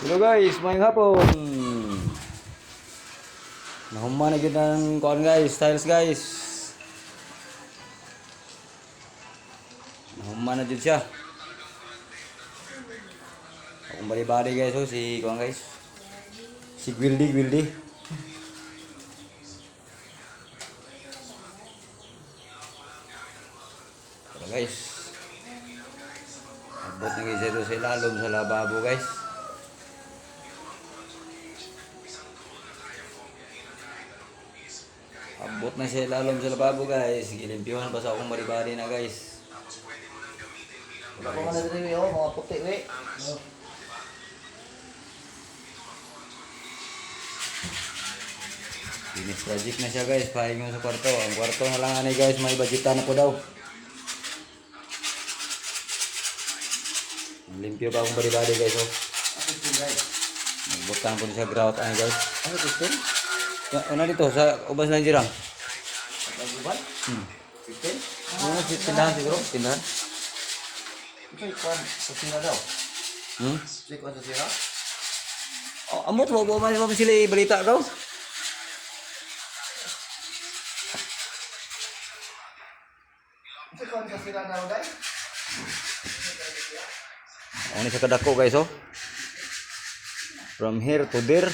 Hello guys, mayang hapon. Nahuman na gid ng kuan guys, styles guys. Nahuman na jud siya. Akong bali-bali guys, oh, si kuan guys. Si Gwildy. Pero guys, abot na guys ito sa ilalom sa lababo guys. Abot na siya ilalom sa lababo guys. Gilimpyuhan pa sa akong bali-bali na guys. Wala ko nga na rin oh, mga puti we. Finish project na siya guys, pahingon sa kwarto. Ang kwarto na lang ani guys, may budgetan na po daw. Limpyo pa akong bali-bali guys, oh. Ako po guys. Nagbutang ko sa grout ani guys. Ano Kristen? Ano dito sa ubas ng jirang? Baguban? 15? Ano si tindahan siguro? Tindahan? Ito ikuan sa sira daw. Ito ikuan sa sira? Oh, amot mo man sila balita daw. Ito ikuan sa sira daw guys? Ano sa kadako guys, oh. From here to there.